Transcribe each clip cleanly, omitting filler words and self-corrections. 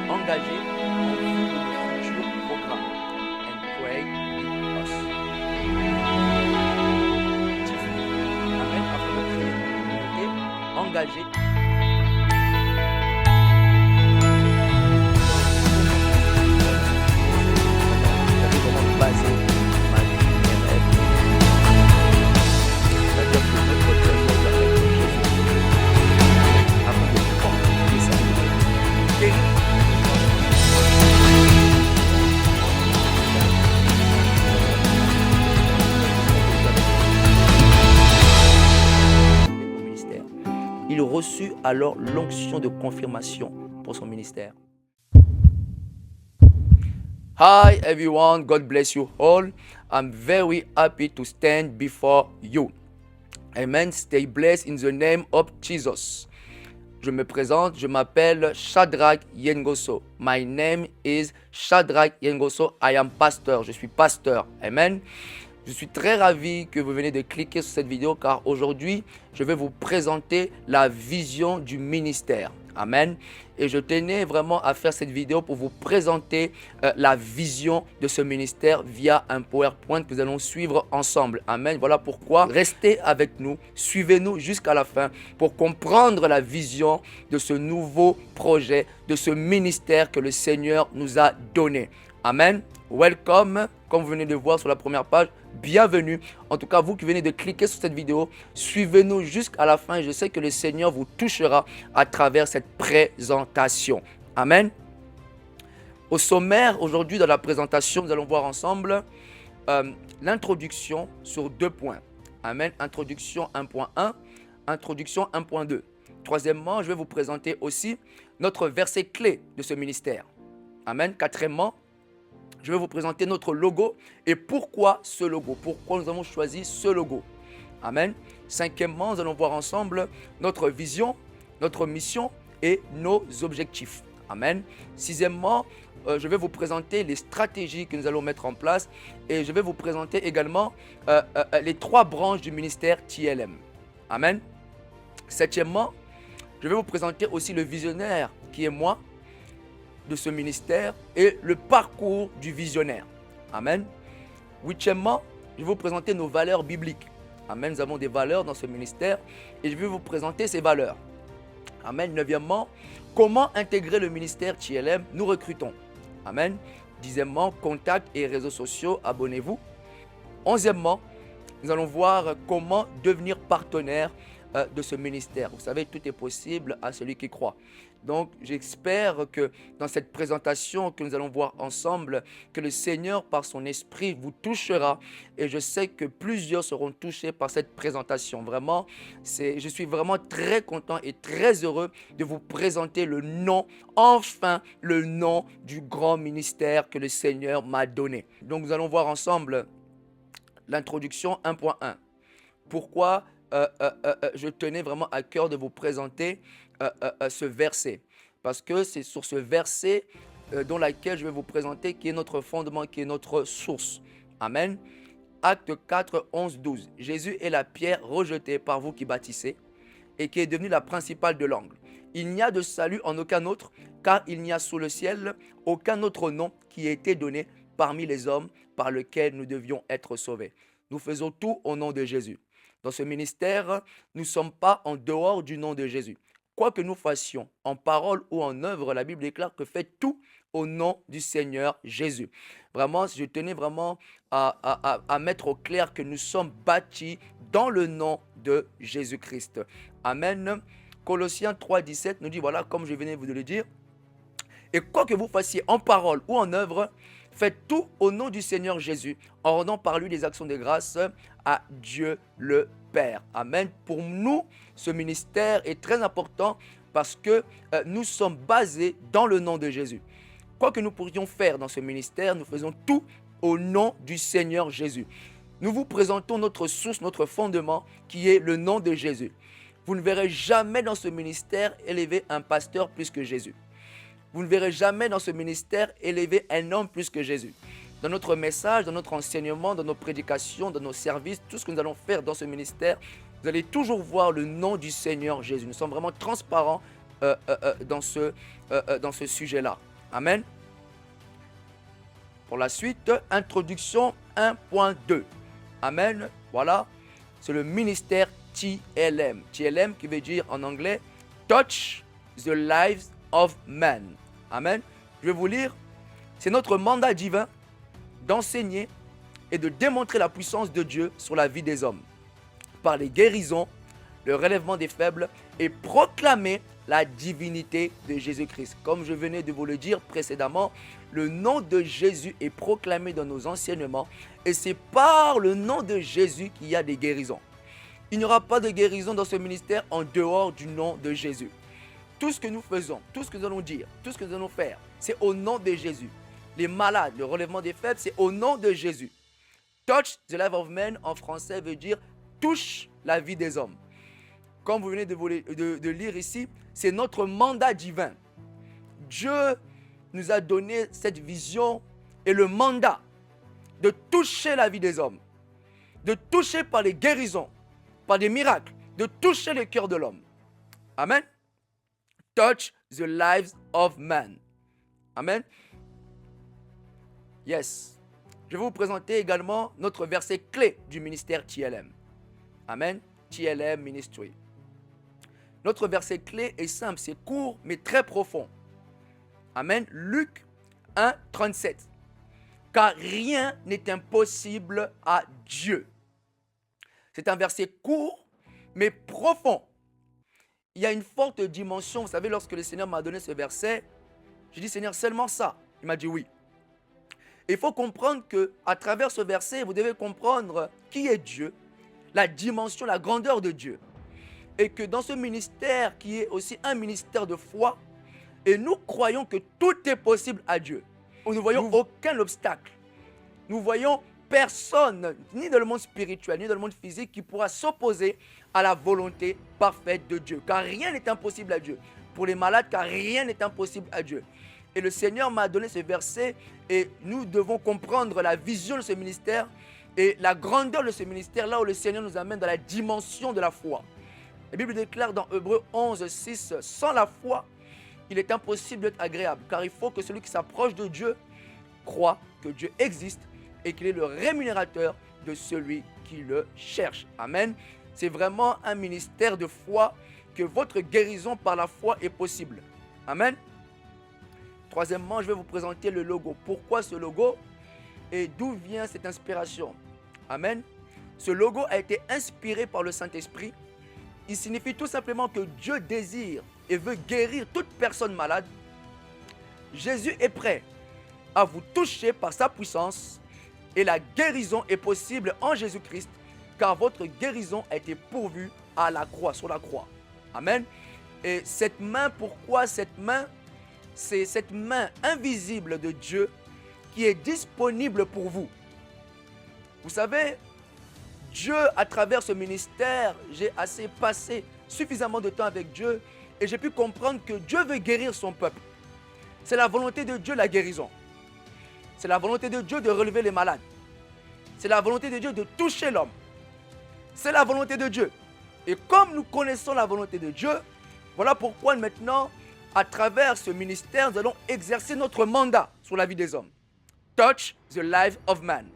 Engagé en vue de futurs programmes and pray with us. Amen. Afin de créer une communauté engagée. Basé ma vie, mes rêves. C'est-à-dire que notre trésor doit être Jésus. Afin de pouvoir vivre sa vie. Guérir. Au ministère. Il reçut alors l'onction de confirmation pour son ministère. Hi everyone, God bless you all. I'm very happy to stand before you. Amen. Stay blessed in the name of Jesus. Je me présente, je m'appelle Shadrach Yengoso. My name is Shadrach Yengoso. I am pastor. Je suis pasteur. Amen. Je suis très ravi que vous venez de cliquer sur cette vidéo car aujourd'hui, je vais vous présenter la vision du ministère. Amen. Et je tenais vraiment à faire cette vidéo pour vous présenter la vision de ce ministère via un PowerPoint que nous allons suivre ensemble. Amen. Voilà pourquoi restez avec nous, suivez-nous jusqu'à la fin pour comprendre la vision de ce nouveau projet, de ce ministère que le Seigneur nous a donné. Amen. Welcome, comme vous venez de voir sur la première page, bienvenue. En tout cas, vous qui venez de cliquer sur cette vidéo, suivez-nous jusqu'à la fin. Je sais que le Seigneur vous touchera à travers cette présentation. Amen. Au sommaire, aujourd'hui, dans la présentation, nous allons voir ensemble l'introduction sur 2 points. Amen. Introduction 1.1, introduction 1.2. Troisièmement, je vais vous présenter aussi notre verset clé de ce ministère. Amen. Quatrièmement, je vais vous présenter notre logo et pourquoi ce logo, pourquoi nous avons choisi ce logo. Amen. Cinquièmement, nous allons voir ensemble notre vision, notre mission et nos objectifs. Amen. Sixièmement, je vais vous présenter les stratégies que nous allons mettre en place et je vais vous présenter également les 3 branches du ministère TLM. Amen. Septièmement, je vais vous présenter aussi le visionnaire qui est moi de ce ministère et le parcours du visionnaire. Amen. Huitièmement, je vais vous présenter nos valeurs bibliques. Amen. Nous avons des valeurs dans ce ministère et je vais vous présenter ces valeurs. Amen. Neuvièmement, comment intégrer le ministère TLM? Nous recrutons. Amen. Dixièmement, contacts et réseaux sociaux, abonnez-vous. Onzièmement, nous allons voir comment devenir partenaire de ce ministère. Vous savez, tout est possible à celui qui croit. Donc, j'espère que dans cette présentation que nous allons voir ensemble, que le Seigneur, par son esprit, vous touchera. Et je sais que plusieurs seront touchés par cette présentation. Vraiment, je suis vraiment très content et très heureux de vous présenter le nom, enfin le nom du grand ministère que le Seigneur m'a donné. Donc, nous allons voir ensemble l'introduction 1.1. Pourquoi je tenais vraiment à cœur de vous présenter ce verset. Parce que c'est sur ce verset dans lequel je vais vous présenter qui est notre fondement, qui est notre source. Amen. Acte 4, 11, 12. Jésus est la pierre rejetée par vous qui bâtissez et qui est devenue la principale de l'angle. Il n'y a de salut en aucun autre, car il n'y a sous le ciel aucun autre nom qui ait été donné parmi les hommes par lequel nous devions être sauvés. Nous faisons tout au nom de Jésus. Dans ce ministère, nous ne sommes pas en dehors du nom de Jésus. Quoi que nous fassions, en parole ou en œuvre, la Bible déclare que faites tout au nom du Seigneur Jésus. Vraiment, je tenais vraiment à mettre au clair que nous sommes bâtis dans le nom de Jésus-Christ. Amen. Colossiens 3, 17 nous dit, voilà, comme je venais de le dire, et quoi que vous fassiez en parole ou en œuvre, faites tout au nom du Seigneur Jésus, en rendant par lui des actions de grâce à Dieu le Père. Amen. Pour nous, ce ministère est très important parce que nous sommes basés dans le nom de Jésus. Quoi que nous pourrions faire dans ce ministère, nous faisons tout au nom du Seigneur Jésus. Nous vous présentons notre source, notre fondement, qui est le nom de Jésus. Vous ne verrez jamais dans ce ministère élever un pasteur plus que Jésus. Vous ne verrez jamais dans ce ministère élever un homme plus que Jésus. Dans notre message, dans notre enseignement, dans nos prédications, dans nos services, tout ce que nous allons faire dans ce ministère, vous allez toujours voir le nom du Seigneur Jésus. Nous sommes vraiment transparents dans ce sujet-là. Amen. Pour la suite, introduction 1.2. Amen. Voilà, c'est le ministère TLM. TLM qui veut dire en anglais Touch the lives of men. Amen. Je vais vous lire. C'est notre mandat divin d'enseigner et de démontrer la puissance de Dieu sur la vie des hommes par les guérisons, le relèvement des faibles et proclamer la divinité de Jésus-Christ. Comme je venais de vous le dire précédemment, le nom de Jésus est proclamé dans nos enseignements et c'est par le nom de Jésus qu'il y a des guérisons. Il n'y aura pas de guérison dans ce ministère en dehors du nom de Jésus. Tout ce que nous faisons, tout ce que nous allons dire, tout ce que nous allons faire, c'est au nom de Jésus. Les malades, le relèvement des faibles, c'est au nom de Jésus. Touch the life of men en français veut dire touche la vie des hommes. Comme vous venez de lire ici, c'est notre mandat divin. Dieu nous a donné cette vision et le mandat de toucher la vie des hommes, de toucher par les guérisons, par des miracles, de toucher le cœur de l'homme. Amen. Touch the lives of man. Amen. Yes. Je vais vous présenter également notre verset clé du ministère TLM. Amen. TLM Ministry. Notre verset clé est simple, c'est court mais très profond. Amen. Luc 1, 37. Car rien n'est impossible à Dieu. C'est un verset court mais profond. Il y a une forte dimension. Vous savez, lorsque le Seigneur m'a donné ce verset, j'ai dit, Seigneur, seulement ça. Il m'a dit oui. Il faut comprendre qu'à travers ce verset, vous devez comprendre qui est Dieu, la dimension, la grandeur de Dieu. Et que dans ce ministère qui est aussi un ministère de foi, et nous croyons que tout est possible à Dieu. Nous ne voyons aucun obstacle. Nous voyons personne, ni dans le monde spirituel, ni dans le monde physique, qui pourra s'opposer à la volonté parfaite de Dieu. Car rien n'est impossible à Dieu. Pour les malades, car rien n'est impossible à Dieu. Et le Seigneur m'a donné ce verset et nous devons comprendre la vision de ce ministère et la grandeur de ce ministère, là où le Seigneur nous amène dans la dimension de la foi. La Bible déclare dans Hébreux 11, 6, sans la foi, il est impossible d'être agréable, car il faut que celui qui s'approche de Dieu croit que Dieu existe et qu'il est le rémunérateur de celui qui le cherche. Amen. C'est vraiment un ministère de foi, que votre guérison par la foi est possible. Amen. Troisièmement, je vais vous présenter le logo. Pourquoi ce logo et d'où vient cette inspiration? Amen. Ce logo a été inspiré par le Saint-Esprit. Il signifie tout simplement que Dieu désire et veut guérir toute personne malade. Jésus est prêt à vous toucher par sa puissance et la guérison est possible en Jésus-Christ car votre guérison a été pourvue à la croix, sur la croix. Amen. Et cette main, pourquoi cette main? C'est cette main invisible de Dieu qui est disponible pour vous. Vous savez, Dieu, à travers ce ministère, j'ai assez passé suffisamment de temps avec Dieu et j'ai pu comprendre que Dieu veut guérir son peuple. C'est la volonté de Dieu, la guérison. C'est la volonté de Dieu de relever les malades. C'est la volonté de Dieu de toucher l'homme. C'est la volonté de Dieu. Et comme nous connaissons la volonté de Dieu, voilà pourquoi maintenant, à travers ce ministère, nous allons exercer notre mandat sur la vie des hommes. Touch the life of man.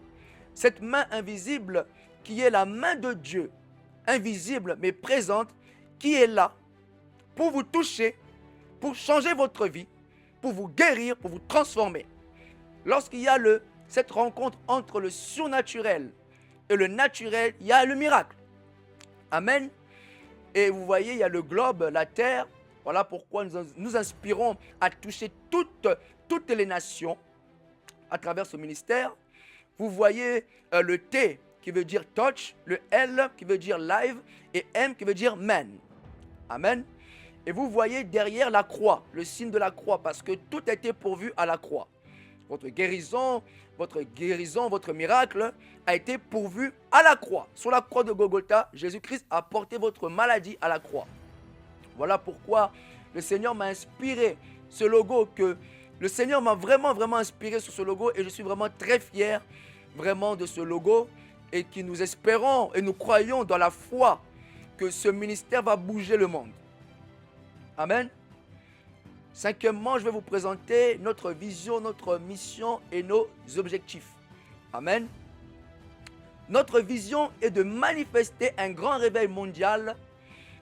Cette main invisible qui est la main de Dieu, invisible mais présente, qui est là pour vous toucher, pour changer votre vie, pour vous guérir, pour vous transformer. Lorsqu'il y a cette rencontre entre le surnaturel et le naturel, il y a le miracle. Amen. Et vous voyez, il y a le globe, la terre. Voilà pourquoi nous inspirons à toucher toutes les nations à travers ce ministère. Vous voyez le T qui veut dire touch, le L qui veut dire live et M qui veut dire man. Amen. Et vous voyez derrière la croix, le signe de la croix, parce que tout a été pourvu à la croix. Votre guérison, votre miracle a été pourvu à la croix. Sur la croix de Golgotha, Jésus-Christ a porté votre maladie à la croix. Voilà pourquoi le Seigneur m'a inspiré ce logo, que le Seigneur m'a vraiment inspiré sur ce logo et je suis vraiment très fier vraiment de ce logo et que nous espérons et nous croyons dans la foi que ce ministère va bouger le monde. Amen. Cinquièmement, je vais vous présenter notre vision, notre mission et nos objectifs. Amen. Notre vision est de manifester un grand réveil mondial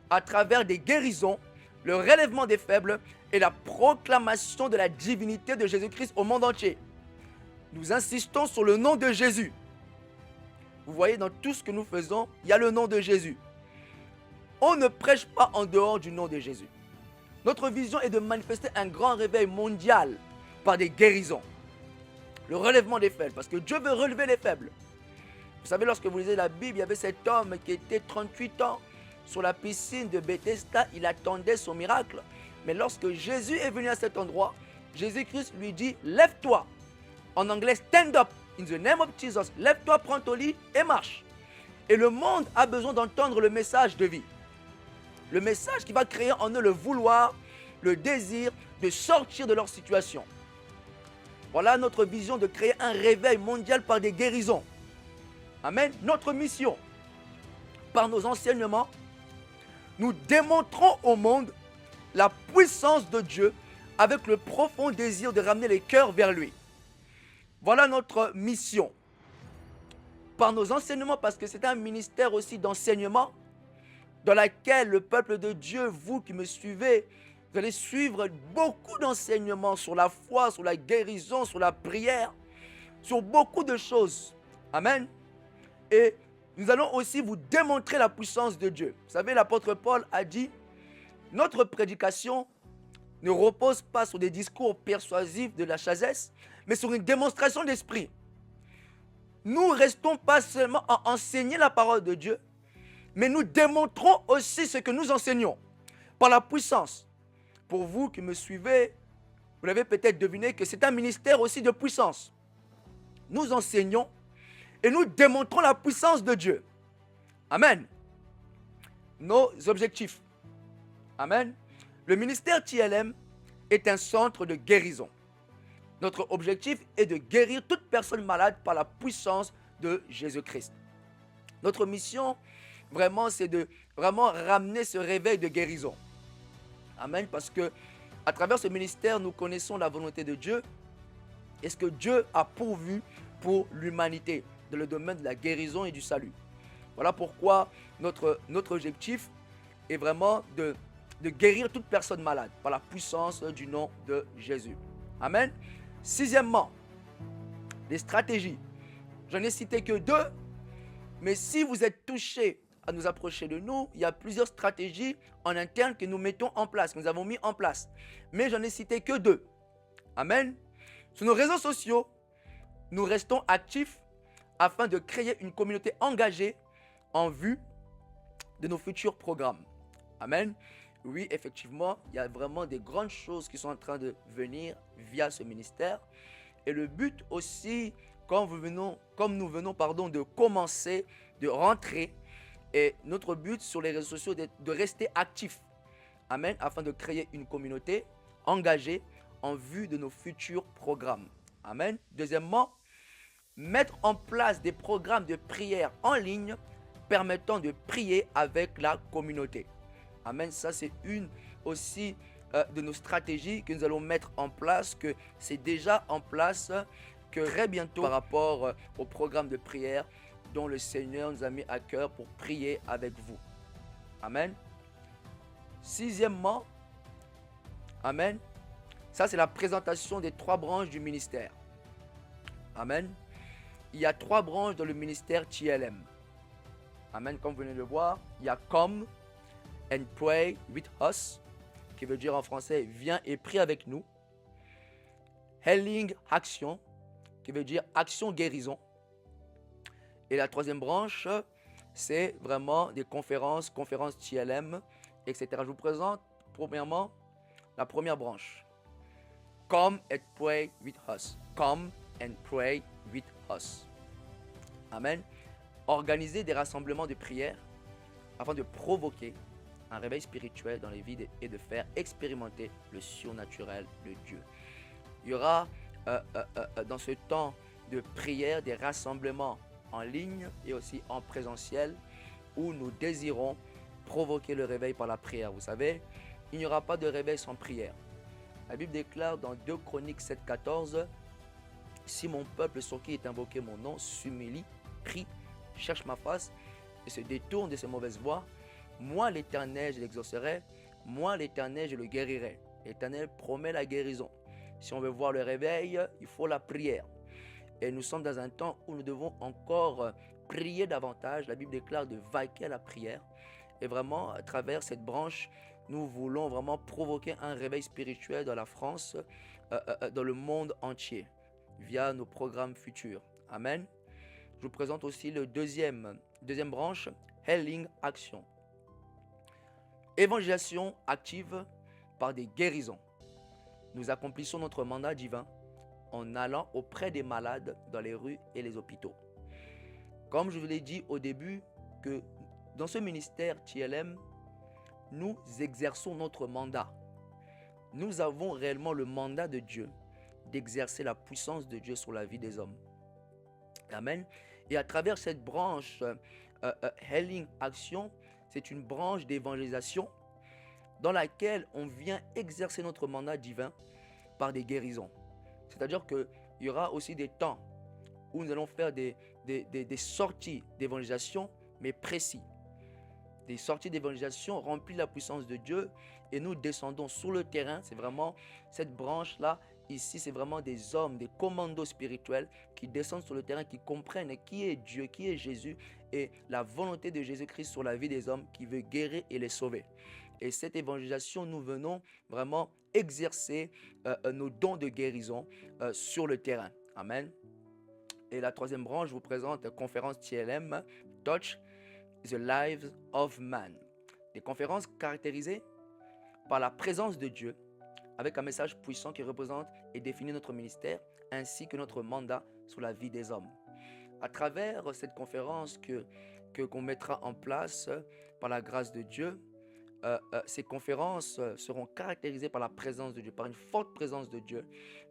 à travers des guérisons, le relèvement des faibles et la proclamation de la divinité de Jésus-Christ au monde entier. Nous insistons sur le nom de Jésus. Vous voyez, dans tout ce que nous faisons, il y a le nom de Jésus. On ne prêche pas en dehors du nom de Jésus. Notre vision est de manifester un grand réveil mondial par des guérisons. Le relèvement des faibles, parce que Dieu veut relever les faibles. Vous savez, lorsque vous lisez la Bible, il y avait cet homme qui était 38 ans sur la piscine de Bethesda. Il attendait son miracle. Mais lorsque Jésus est venu à cet endroit, Jésus-Christ lui dit, lève-toi. En anglais, stand up in the name of Jesus. Lève-toi, prends ton lit et marche. Et le monde a besoin d'entendre le message de vie. Le message qui va créer en eux le vouloir, le désir de sortir de leur situation. Voilà notre vision de créer un réveil mondial par des guérisons. Amen. Notre mission, par nos enseignements, nous démontrons au monde la puissance de Dieu avec le profond désir de ramener les cœurs vers lui. Voilà notre mission. Par nos enseignements, parce que c'est un ministère aussi d'enseignement, dans laquelle le peuple de Dieu, vous qui me suivez, vous allez suivre beaucoup d'enseignements sur la foi, sur la guérison, sur la prière, sur beaucoup de choses. Amen. Et nous allons aussi vous démontrer la puissance de Dieu. Vous savez, l'apôtre Paul a dit, notre prédication ne repose pas sur des discours persuasifs de la sagesse, mais sur une démonstration d'esprit. Nous ne restons pas seulement à enseigner la parole de Dieu, mais nous démontrons aussi ce que nous enseignons par la puissance. Pour vous qui me suivez, vous l'avez peut-être deviné que c'est un ministère aussi de puissance. Nous enseignons et nous démontrons la puissance de Dieu. Amen. Nos objectifs. Amen. Le ministère TLM est un centre de guérison. Notre objectif est de guérir toute personne malade par la puissance de Jésus-Christ. Notre mission, vraiment, c'est de vraiment ramener ce réveil de guérison. Amen. Parce que à travers ce ministère, nous connaissons la volonté de Dieu et ce que Dieu a pourvu pour l'humanité dans le domaine de la guérison et du salut. Voilà pourquoi notre objectif est vraiment de guérir toute personne malade par la puissance du nom de Jésus. Amen. Sixièmement, les stratégies. J'en ai cité que 2, mais si vous êtes touché à nous approcher de nous, il y a plusieurs stratégies en interne que nous mettons en place, que nous avons mis en place. Mais j'en ai cité que 2. Amen. Sur nos réseaux sociaux, nous restons actifs afin de créer une communauté engagée en vue de nos futurs programmes. Amen. Oui, effectivement, il y a vraiment des grandes choses qui sont en train de venir via ce ministère. Et le but aussi, comme nous venons de commencer, de rentrer, et notre but sur les réseaux sociaux est de rester actifs. Amen. Afin de créer une communauté engagée en vue de nos futurs programmes. Amen. Deuxièmement, mettre en place des programmes de prière en ligne permettant de prier avec la communauté. Amen. Ça, c'est une aussi de nos stratégies que nous allons mettre en place, que c'est déjà en place, que très bientôt par rapport au programme de prière dont le Seigneur nous a mis à cœur pour prier avec vous. Amen. Sixièmement, amen. Ça, c'est la présentation des 3 branches du ministère. Amen. Il y a 3 branches dans le ministère TLM. Amen. Comme vous venez de le voir, il y a Come and Pray with Us, qui veut dire en français viens et prie avec nous. Healing Action, qui veut dire action guérison. Et la 3e branche, c'est vraiment des conférences TLM, etc. Je vous présente premièrement la première branche. Come and pray with us. Come and pray with us. Amen. Organiser des rassemblements de prière afin de provoquer un réveil spirituel dans les vies et de faire expérimenter le surnaturel de Dieu. Il y aura dans ce temps de prière des rassemblements en ligne et aussi en présentiel où nous désirons provoquer le réveil par la prière. Vous savez, il n'y aura pas de réveil sans prière. La Bible déclare dans 2 Chroniques 7,14 « Si mon peuple sur qui est invoqué mon nom s'humilie, prie, cherche ma face et se détourne de ses mauvaises voies, moi l'Éternel je l'exaucerai, moi l'Éternel je le guérirai. » L'Éternel promet la guérison. Si on veut voir le réveil, il faut la prière. Et nous sommes dans un temps où nous devons encore prier davantage. La Bible déclare de vaquer à la prière. Et vraiment, à travers cette branche, nous voulons vraiment provoquer un réveil spirituel dans la France, dans le monde entier, via nos programmes futurs. Amen. Je vous présente aussi le deuxième branche, Healing Action. Évangélisation active par des guérisons. Nous accomplissons notre mandat divin en allant auprès des malades dans les rues et les hôpitaux. Comme je vous l'ai dit au début, que dans ce ministère TLM, nous exerçons notre mandat. Nous avons réellement le mandat de Dieu d'exercer la puissance de Dieu sur la vie des hommes. Amen. Et à travers cette branche Healing Action, c'est une branche d'évangélisation dans laquelle on vient exercer notre mandat divin par des guérisons. C'est-à-dire qu'il y aura aussi des temps où nous allons faire des sorties d'évangélisation, mais précis. Des sorties d'évangélisation remplies de la puissance de Dieu et nous descendons sur le terrain. C'est vraiment cette branche-là. Ici, c'est vraiment des hommes, des commandos spirituels qui descendent sur le terrain, qui comprennent qui est Dieu, qui est Jésus et la volonté de Jésus-Christ sur la vie des hommes qui veut guérir et les sauver. Et cette évangélisation, nous venons vraiment exercer nos dons de guérison sur le terrain. Amen. Et la troisième branche, je vous présente la conférence TLM, Touch the Lives of Man. Des conférences caractérisées par la présence de Dieu, avec un message puissant qui représente et définit notre ministère, ainsi que notre mandat sur la vie des hommes. À travers cette conférence qu'on mettra en place par la grâce de Dieu, ces conférences seront caractérisées par la présence de Dieu, par une forte présence de Dieu,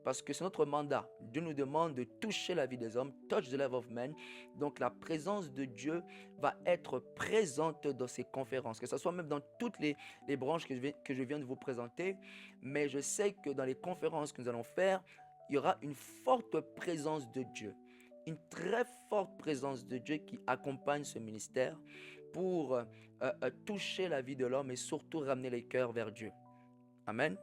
parce que c'est notre mandat. Dieu nous demande de toucher la vie des hommes, touch the life of men. Donc la présence de Dieu va être présente dans ces conférences, que ce soit même dans toutes les branches que je viens de vous présenter. Mais je sais que dans les conférences que nous allons faire, il y aura une forte présence de Dieu, une très forte présence de Dieu qui accompagne ce ministère pour toucher la vie de l'homme et surtout ramener les cœurs vers Dieu. Amen.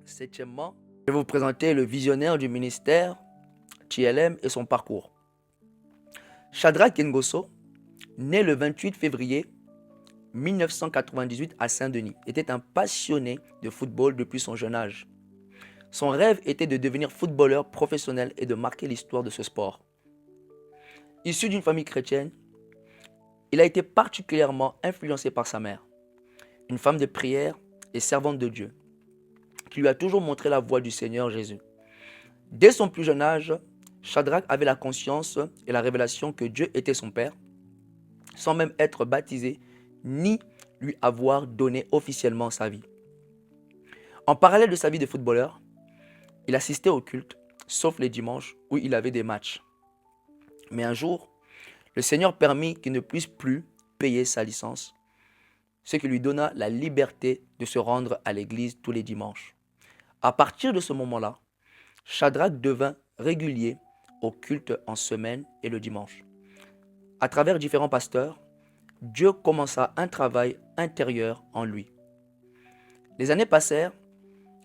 Septièmement, je vais vous présenter le visionnaire du ministère TLM et son parcours. Shadrach Ngoso, né le 28 février 1998 à Saint-Denis, était un passionné de football depuis son jeune âge. Son rêve était de devenir footballeur professionnel et de marquer l'histoire de ce sport. Issu d'une famille chrétienne, il a été particulièrement influencé par sa mère, une femme de prière et servante de Dieu, qui lui a toujours montré la voie du Seigneur Jésus. Dès son plus jeune âge, Shadrach avait la conscience et la révélation que Dieu était son Père, sans même être baptisé ni lui avoir donné officiellement sa vie. En parallèle de sa vie de footballeur, il assistait au culte, sauf les dimanches où il avait des matchs. Mais un jour, le Seigneur permit qu'il ne puisse plus payer sa licence, ce qui lui donna la liberté de se rendre à l'église tous les dimanches. À partir de ce moment-là, Shadrach devint régulier au culte en semaine et le dimanche. À travers différents pasteurs, Dieu commença un travail intérieur en lui. Les années passèrent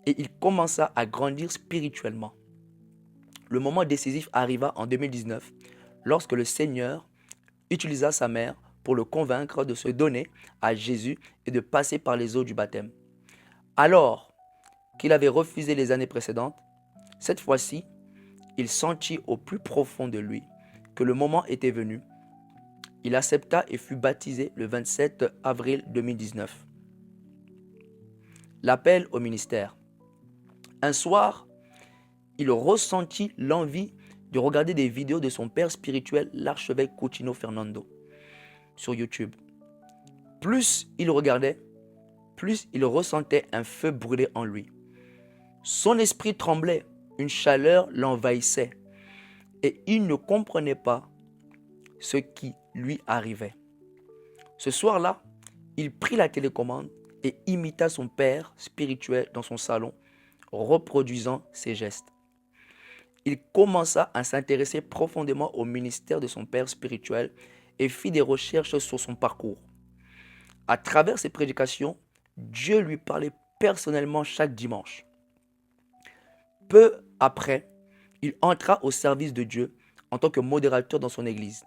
et il commença à grandir spirituellement. Le moment décisif arriva en 2019, lorsque le Seigneur utilisa sa mère pour le convaincre de se donner à Jésus et de passer par les eaux du baptême. Alors qu'il avait refusé les années précédentes, cette fois-ci, il sentit au plus profond de lui que le moment était venu. Il accepta et fut baptisé le 27 avril 2019. L'appel au ministère. Un soir, il ressentit l'envie de regarder des vidéos de son père spirituel, l'archevêque Coutinho Fernando, sur YouTube. Plus il regardait, plus il ressentait un feu brûler en lui. Son esprit tremblait, une chaleur l'envahissait et il ne comprenait pas ce qui lui arrivait. Ce soir-là, il prit la télécommande et imita son père spirituel dans son salon, reproduisant ses gestes. Il commença à s'intéresser profondément au ministère de son père spirituel et fit des recherches sur son parcours. À travers ses prédications, Dieu lui parlait personnellement chaque dimanche. Peu après, il entra au service de Dieu en tant que modérateur dans son église.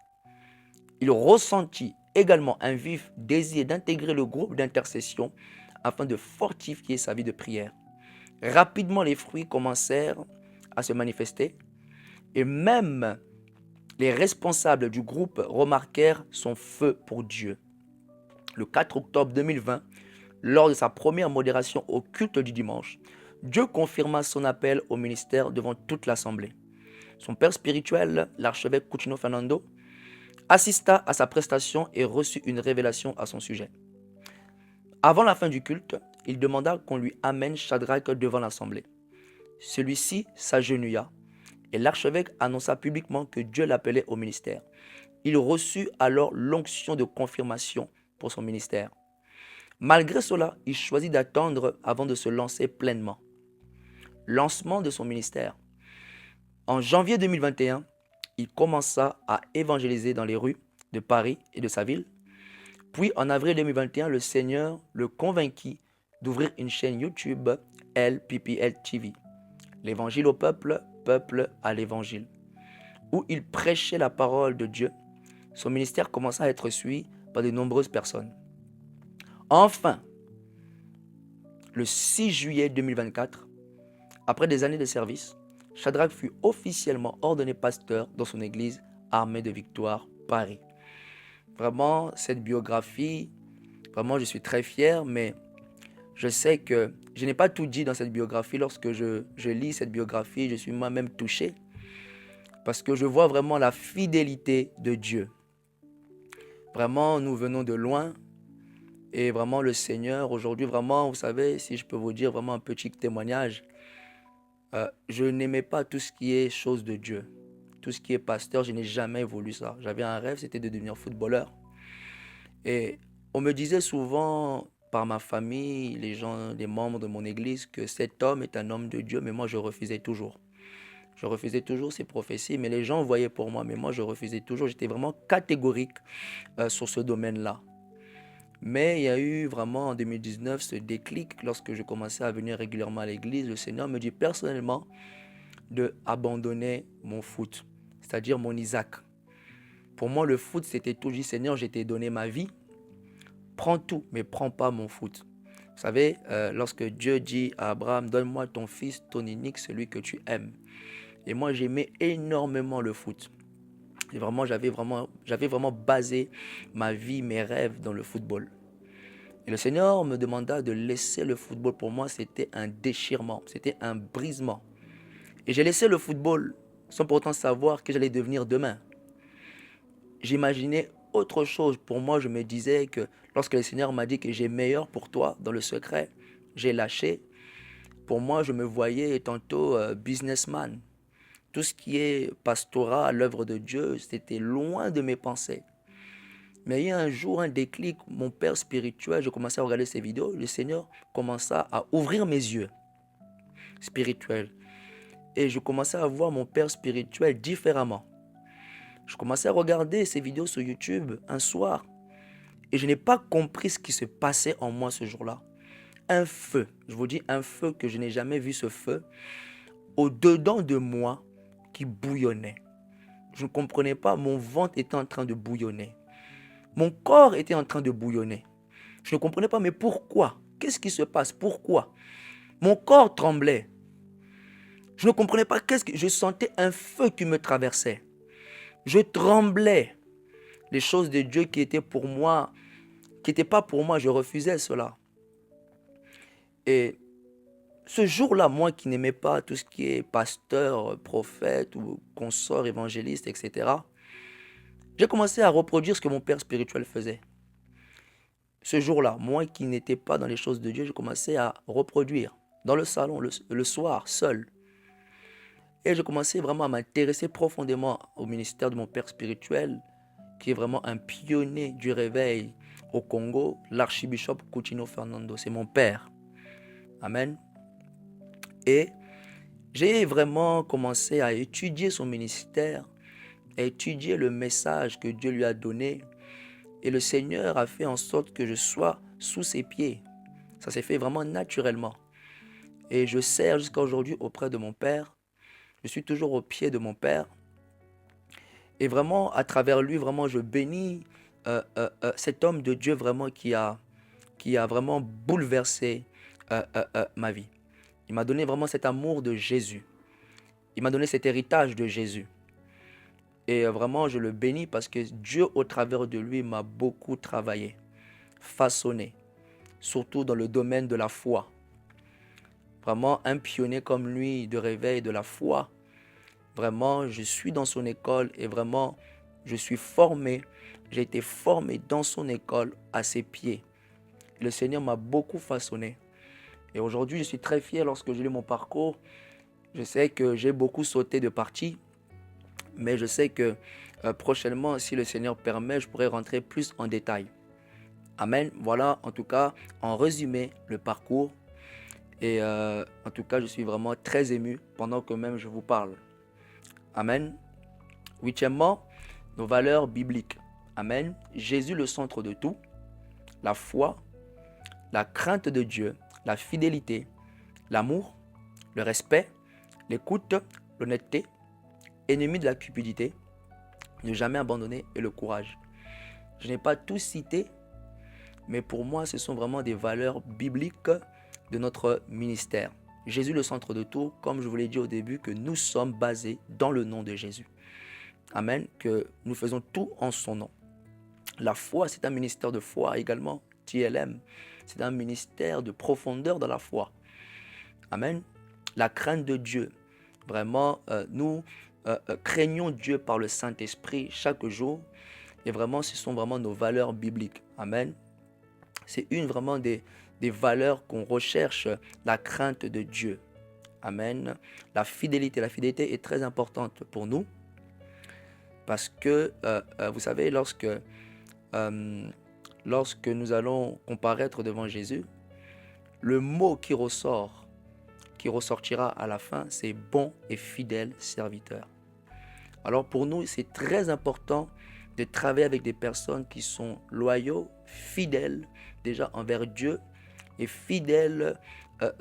Il ressentit également un vif désir d'intégrer le groupe d'intercession afin de fortifier sa vie de prière. Rapidement, les fruits commencèrent à se manifester et même les responsables du groupe remarquèrent son feu pour Dieu. Le 4 octobre 2020, lors de sa première modération au culte du dimanche, Dieu confirma son appel au ministère devant toute l'assemblée. Son père spirituel, l'archevêque Coutinho Fernando, assista à sa prestation et reçut une révélation à son sujet. Avant la fin du culte, il demanda qu'on lui amène Shadrach devant l'assemblée. Celui-ci s'agenouilla et l'archevêque annonça publiquement que Dieu l'appelait au ministère. Il reçut alors l'onction de confirmation pour son ministère. Malgré cela, il choisit d'attendre avant de se lancer pleinement. Lancement de son ministère. En janvier 2021, il commença à évangéliser dans les rues de Paris et de sa ville. Puis en avril 2021, le Seigneur le convainquit d'ouvrir une chaîne YouTube LPPL TV, l'Évangile au peuple, peuple à l'Évangile, où il prêchait la parole de Dieu. Son ministère commença à être suivi par de nombreuses personnes. Enfin, le 6 juillet 2024, après des années de service, Shadrach fut officiellement ordonné pasteur dans son église Armée de Victoire, Paris. Vraiment, cette biographie, vraiment, je suis très fier, mais je sais que je n'ai pas tout dit dans cette biographie. Lorsque je lis cette biographie, je suis moi-même touché parce que je vois vraiment la fidélité de Dieu. Vraiment, nous venons de loin et vraiment le Seigneur, aujourd'hui, vraiment, vous savez, si je peux vous dire vraiment un petit témoignage, je n'aimais pas tout ce qui est chose de Dieu. Tout ce qui est pasteur, je n'ai jamais voulu ça. J'avais un rêve, c'était de devenir footballeur. Et on me disait souvent par ma famille, les gens, les membres de mon église, que cet homme est un homme de Dieu, mais moi je refusais toujours. Je refusais toujours ces prophéties, mais les gens voyaient pour moi, mais moi je refusais toujours. J'étais vraiment catégorique sur ce domaine-là. Mais il y a eu vraiment en 2019 ce déclic lorsque je commençais à venir régulièrement à l'église. Le Seigneur me dit personnellement de abandonner mon foot, c'est-à-dire mon Isaac. Pour moi, le foot, c'était tout. Je dis, Seigneur, je t'ai donné ma vie. Prends tout, mais prends pas mon foot. Vous savez, lorsque Dieu dit à Abraham, donne-moi ton fils, ton unique, celui que tu aimes. Et moi, j'aimais énormément le foot. Et vraiment, j'avais vraiment basé ma vie, mes rêves dans le football. Et le Seigneur me demanda de laisser le football. Pour moi, c'était un déchirement, c'était un brisement. Et j'ai laissé le football sans pourtant savoir que j'allais devenir demain. J'imaginais autre chose. Pour moi, je me disais que lorsque le Seigneur m'a dit que j'ai meilleur pour toi dans le secret, j'ai lâché. Pour moi, je me voyais tantôt businessman. Tout ce qui est pastorat, l'œuvre de Dieu, c'était loin de mes pensées. Mais il y a un jour, un déclic, mon père spirituel, je commençais à regarder ses vidéos, le Seigneur commença à ouvrir mes yeux spirituels. Et je commençais à voir mon père spirituel différemment. Je commençais à regarder ses vidéos sur YouTube un soir. Et je n'ai pas compris ce qui se passait en moi ce jour-là. Un feu, je vous dis un feu que je n'ai jamais vu, ce feu, au-dedans de moi qui bouillonnait. Je ne comprenais pas, mon ventre était en train de bouillonner. Mon corps était en train de bouillonner. Je ne comprenais pas, mais pourquoi? Qu'est-ce qui se passe? Pourquoi? Mon corps tremblait. Je ne comprenais pas je sentais un feu qui me traversait. Je tremblais. Les choses de Dieu qui étaient pour moi, qui n'étaient pas pour moi, je refusais cela. Et ce jour-là, moi qui n'aimais pas tout ce qui est pasteur, prophète ou consort, évangéliste, etc., j'ai commencé à reproduire ce que mon père spirituel faisait. Ce jour-là, moi qui n'étais pas dans les choses de Dieu, j'ai commencé à reproduire dans le salon, le soir, seul. Et j'ai commencé vraiment à m'intéresser profondément au ministère de mon père spirituel, qui est vraiment un pionnier du réveil au Congo, l'archibishop Coutinho Fernando. C'est mon père. Amen. Et j'ai vraiment commencé à étudier son ministère, à étudier le message que Dieu lui a donné. Et le Seigneur a fait en sorte que je sois sous ses pieds. Ça s'est fait vraiment naturellement. Et je sers jusqu'à aujourd'hui auprès de mon père. Je suis toujours au pied de mon père. Et vraiment, à travers lui, vraiment, je bénis cet homme de Dieu vraiment qui a vraiment bouleversé ma vie. Il m'a donné vraiment cet amour de Jésus. Il m'a donné cet héritage de Jésus. Et vraiment, je le bénis parce que Dieu, au travers de lui, m'a beaucoup travaillé, façonné, surtout dans le domaine de la foi. Vraiment, un pionnier comme lui de réveil de la foi. Vraiment, je suis dans son école et vraiment, je suis formé. J'ai été formé dans son école à ses pieds. Le Seigneur m'a beaucoup façonné. Et aujourd'hui, je suis très fier lorsque je lis mon parcours. Je sais que j'ai beaucoup sauté de parties, mais je sais que prochainement, si le Seigneur permet, je pourrai rentrer plus en détail. Amen. Voilà, en tout cas, en résumé, le parcours. Et en tout cas, je suis vraiment très ému pendant que même je vous parle. Amen. Huitièmement, nos valeurs bibliques. Amen. Jésus le centre de tout. La foi, la crainte de Dieu, la fidélité, l'amour, le respect, l'écoute, l'honnêteté, ennemi de la cupidité, ne jamais abandonner et le courage. Je n'ai pas tout cité, mais pour moi, ce sont vraiment des valeurs bibliques de notre ministère. Jésus le centre de tout, comme je vous l'ai dit au début, que nous sommes basés dans le nom de Jésus. Amen, que nous faisons tout en son nom. La foi, c'est un ministère de foi également. TLM, c'est un ministère de profondeur dans la foi. Amen. La crainte de Dieu. Vraiment, nous craignons Dieu par le Saint-Esprit chaque jour. Et vraiment, ce sont vraiment nos valeurs bibliques. Amen. C'est une vraiment des valeurs qu'on recherche, la crainte de Dieu. Amen. La fidélité est très importante pour nous. Parce que, vous savez, lorsque nous allons comparaître devant Jésus, le mot qui ressortira à la fin, c'est bon et fidèle serviteur. Alors pour nous, c'est très important de travailler avec des personnes qui sont loyaux, fidèles déjà envers Dieu et fidèles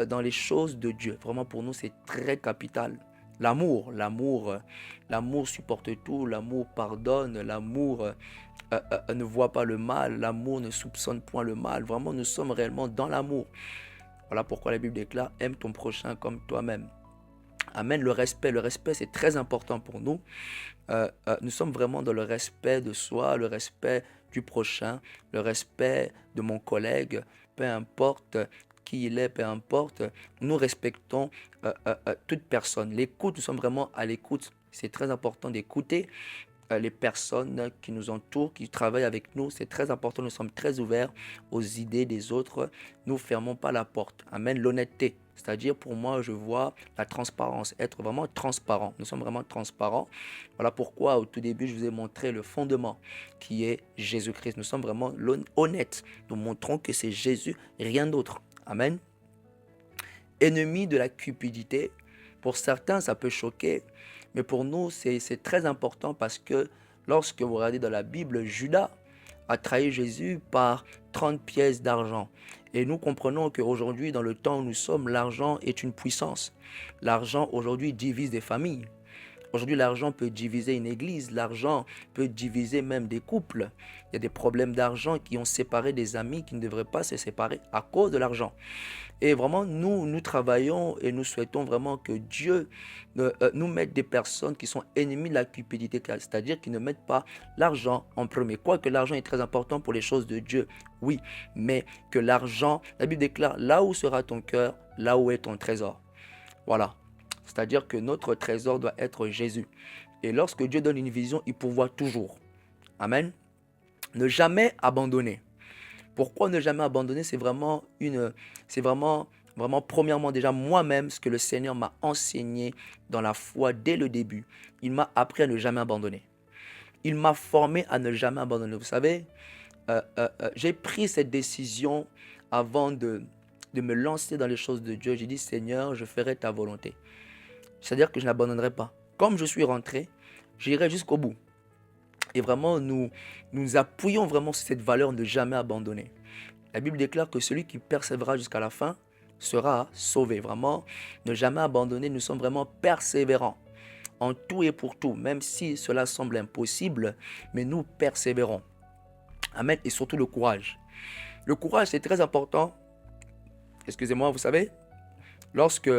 dans les choses de Dieu. Vraiment pour nous, c'est très capital. L'amour supporte tout, l'amour pardonne, l'amour ne voit pas le mal, l'amour ne soupçonne point le mal. Vraiment, nous sommes réellement dans l'amour. Voilà pourquoi la Bible déclare « Aime ton prochain comme toi-même ». Amen. Le respect, c'est très important pour nous. Nous sommes vraiment dans le respect de soi, le respect du prochain, le respect de mon collègue, peu importe qui il est, peu importe. Nous respectons toute personne. L'écoute, nous sommes vraiment à l'écoute. C'est très important d'écouter les personnes qui nous entourent, qui travaillent avec nous. C'est très important, nous sommes très ouverts aux idées des autres. Nous ne fermons pas la porte. Amen. L'honnêteté, c'est-à-dire pour moi, je vois la transparence, être vraiment transparent. Nous sommes vraiment transparents. Voilà pourquoi au tout début, je vous ai montré le fondement qui est Jésus-Christ. Nous sommes vraiment honnêtes. Nous montrons que c'est Jésus, rien d'autre. Amen. Ennemi de la cupidité. Pour certains, ça peut choquer. Mais pour nous, c'est très important parce que lorsque vous regardez dans la Bible, Judas a trahi Jésus par 30 pièces d'argent. Et nous comprenons qu'aujourd'hui, dans le temps où nous sommes, l'argent est une puissance. L'argent, aujourd'hui, divise des familles. Aujourd'hui, l'argent peut diviser une église. L'argent peut diviser même des couples. Il y a des problèmes d'argent qui ont séparé des amis qui ne devraient pas se séparer à cause de l'argent. Et vraiment, nous travaillons et nous souhaitons vraiment que Dieu nous mette des personnes qui sont ennemies de la cupidité, c'est-à-dire qui ne mettent pas l'argent en premier. Quoique l'argent est très important pour les choses de Dieu, oui, mais que l'argent, la Bible déclare, là où sera ton cœur, là où est ton trésor. Voilà, c'est-à-dire que notre trésor doit être Jésus. Et lorsque Dieu donne une vision, il pourvoit toujours. Amen. Ne jamais abandonner. Pourquoi ne jamais abandonner? C'est vraiment premièrement déjà moi-même ce que le Seigneur m'a enseigné dans la foi dès le début. Il m'a appris à ne jamais abandonner. Il m'a formé à ne jamais abandonner. Vous savez, j'ai pris cette décision avant de me lancer dans les choses de Dieu. J'ai dit, Seigneur, je ferai ta volonté. C'est-à-dire que je n'abandonnerai pas. Comme je suis rentré, j'irai jusqu'au bout. Et vraiment, nous appuyons vraiment sur cette valeur de ne jamais abandonner. La Bible déclare que celui qui persévérera jusqu'à la fin sera sauvé. Vraiment, ne jamais abandonner, nous sommes vraiment persévérants en tout et pour tout, même si cela semble impossible, mais nous persévérons. Amen. Et surtout le courage. Le courage, c'est très important. Excusez-moi, vous savez, lorsque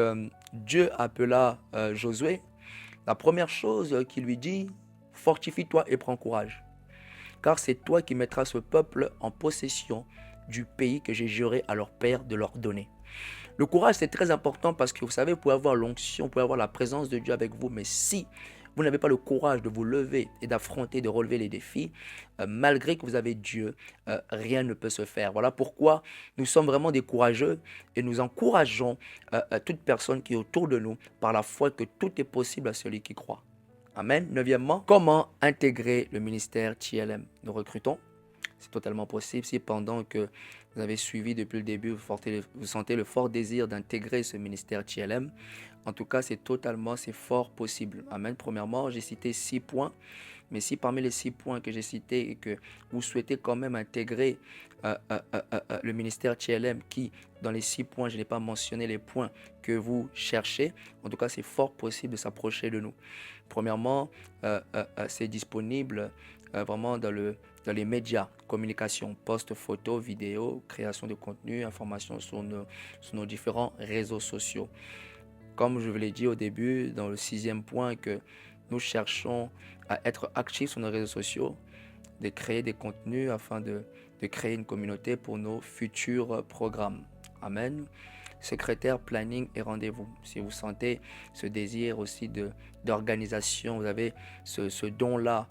Dieu appela Josué, la première chose qu'il lui dit, fortifie-toi et prends courage. Car c'est toi qui mettras ce peuple en possession du pays que j'ai juré à leur père de leur donner. Le courage, c'est très important parce que vous savez, vous pouvez avoir l'onction, vous pouvez avoir la présence de Dieu avec vous, mais si vous n'avez pas le courage de vous lever et d'affronter, de relever les défis, malgré que vous avez Dieu, rien ne peut se faire. Voilà pourquoi nous sommes vraiment des courageux et nous encourageons toute personne qui est autour de nous par la foi que tout est possible à celui qui croit. Amen. Neuvièmement, comment intégrer le ministère TLM? Nous recrutons. C'est totalement possible si pendant que vous avez suivi depuis le début, vous sentez le fort désir d'intégrer ce ministère TLM. En tout cas, c'est fort possible. Amen. Premièrement, j'ai cité 6 points. Mais si parmi les 6 points que j'ai cités et que vous souhaitez quand même intégrer le ministère TLM, qui dans les 6 points, je n'ai pas mentionné les points que vous cherchez, en tout cas, c'est fort possible de s'approcher de nous. Premièrement, c'est disponible vraiment dans les médias, communication, posts, photos, vidéos, création de contenu, information sur nos différents réseaux sociaux. Comme je vous l'ai dit au début, dans le 6e point, que nous cherchons à être actifs sur nos réseaux sociaux, de créer des contenus afin de créer une communauté pour nos futurs programmes. Amen. Secrétaire, planning et rendez-vous. Si vous sentez ce désir aussi d'organisation, vous avez ce don-là,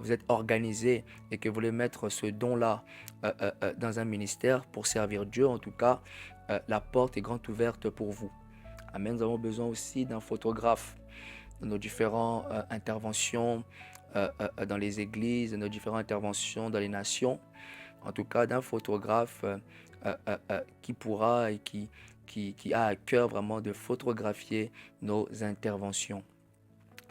vous êtes organisé et que vous voulez mettre ce don-là dans un ministère pour servir Dieu, en tout cas, la porte est grande ouverte pour vous. Amen. Nous avons besoin aussi d'un photographe dans nos différentes interventions dans les églises, nos différentes interventions dans les nations. En tout cas, d'un photographe qui pourra et qui a à cœur vraiment de photographier nos interventions.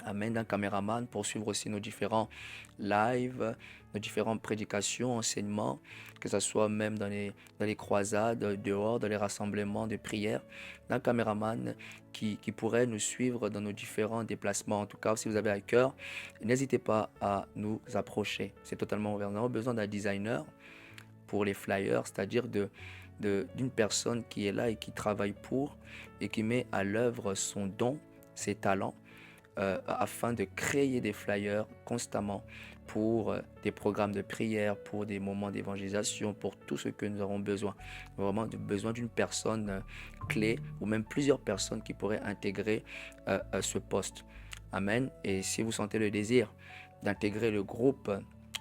Amen. D'un caméraman pour suivre aussi nos différents lives, nos différentes prédications, enseignements, que ce soit même dans les croisades, dehors, dans les rassemblements de prière. D'un caméraman qui pourrait nous suivre dans nos différents déplacements. En tout cas, si vous avez à cœur, n'hésitez pas à nous approcher. C'est totalement ouvert. Nous avons besoin d'un designer pour les flyers, c'est-à-dire d'une personne qui est là et qui travaille pour et qui met à l'œuvre son don, ses talents, afin de créer des flyers constamment pour des programmes de prière, pour des moments d'évangélisation, pour tout ce que nous avons besoin. Vraiment besoin d'une personne clé ou même plusieurs personnes qui pourraient intégrer ce poste. Amen. Et si vous sentez le désir d'intégrer le groupe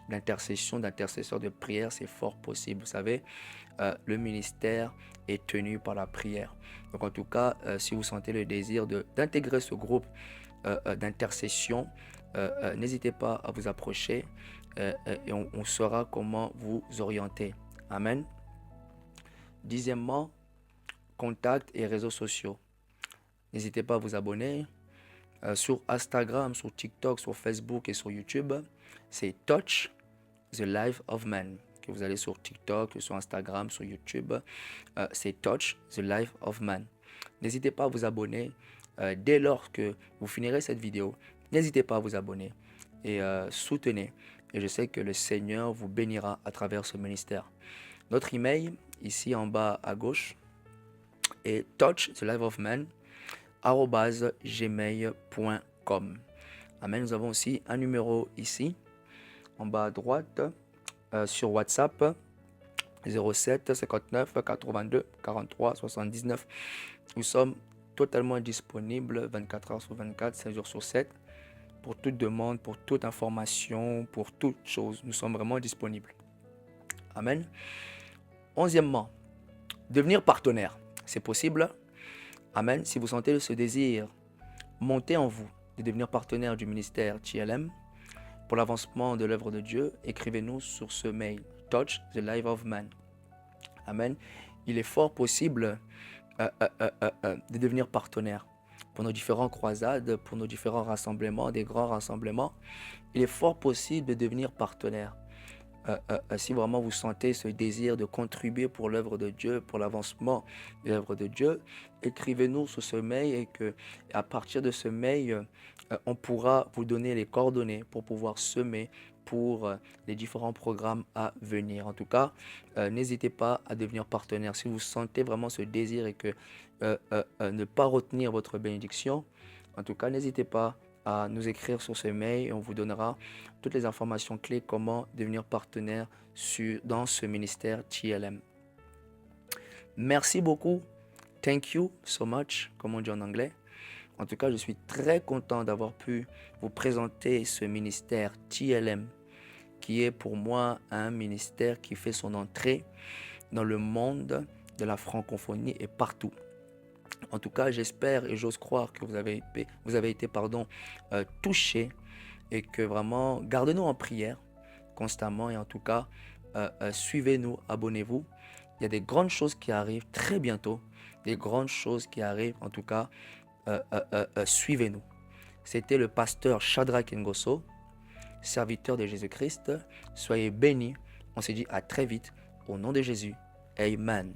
d'intercession, d'intercesseurs de prière, c'est fort possible. Vous savez, le ministère est tenu par la prière. Donc en tout cas, si vous sentez le désir d'intégrer ce groupe d'intercession, n'hésitez pas à vous approcher et on saura comment vous orienter. Amen. 10e, contacts et réseaux sociaux. N'hésitez pas à vous abonner sur Instagram, sur TikTok, sur Facebook et sur YouTube. C'est Touch the Life of Man. Que vous allez sur TikTok, sur Instagram, sur YouTube, c'est Touch the Life of Man. N'hésitez pas à vous abonner. Dès lors que vous finirez cette vidéo, n'hésitez pas à vous abonner et soutenez. Et je sais que le Seigneur vous bénira à travers ce ministère. Notre email, ici en bas à gauche, est touchthelifeofman@gmail.com. Amen. Nous avons aussi un numéro ici, en bas à droite, sur WhatsApp, 07 59 82 43 79. Nous sommes totalement disponibles 24 heures sur 24, 7 jours sur 7, pour toute demande, pour toute information, pour toute chose. Nous sommes vraiment disponibles. Amen. 11e, devenir partenaire. C'est possible. Amen. Si vous sentez ce désir monter en vous de devenir partenaire du ministère TLM, pour l'avancement de l'œuvre de Dieu, écrivez-nous sur ce mail. Touch the life of man. Amen. Il est fort possible de devenir partenaire pour nos différentes croisades, pour nos différents rassemblements, des grands rassemblements. Il est fort possible de devenir partenaire. Si vraiment vous sentez ce désir de contribuer pour l'œuvre de Dieu, pour l'avancement de l'œuvre de Dieu, écrivez-nous sur ce mail et à partir de ce mail, on pourra vous donner les coordonnées pour pouvoir semer pour les différents programmes à venir. En tout cas, n'hésitez pas à devenir partenaire. Si vous sentez vraiment ce désir et que ne pas retenir votre bénédiction, en tout cas, n'hésitez pas à nous écrire sur ce mail et on vous donnera toutes les informations clés comment devenir partenaire dans ce ministère TLM. Merci beaucoup. Thank you so much, comme on dit en anglais. En tout cas, je suis très content d'avoir pu vous présenter ce ministère TLM, qui est pour moi un ministère qui fait son entrée dans le monde de la francophonie et partout. En tout cas, j'espère et j'ose croire que vous avez été touchés et que vraiment, gardez-nous en prière constamment et en tout cas, suivez-nous, abonnez-vous. Il y a des grandes choses qui arrivent très bientôt, des grandes choses qui arrivent, en tout cas, suivez-nous. C'était le pasteur Shadrach Ngoso, serviteur de Jésus-Christ. Soyez bénis. On se dit à très vite. Au nom de Jésus. Amen.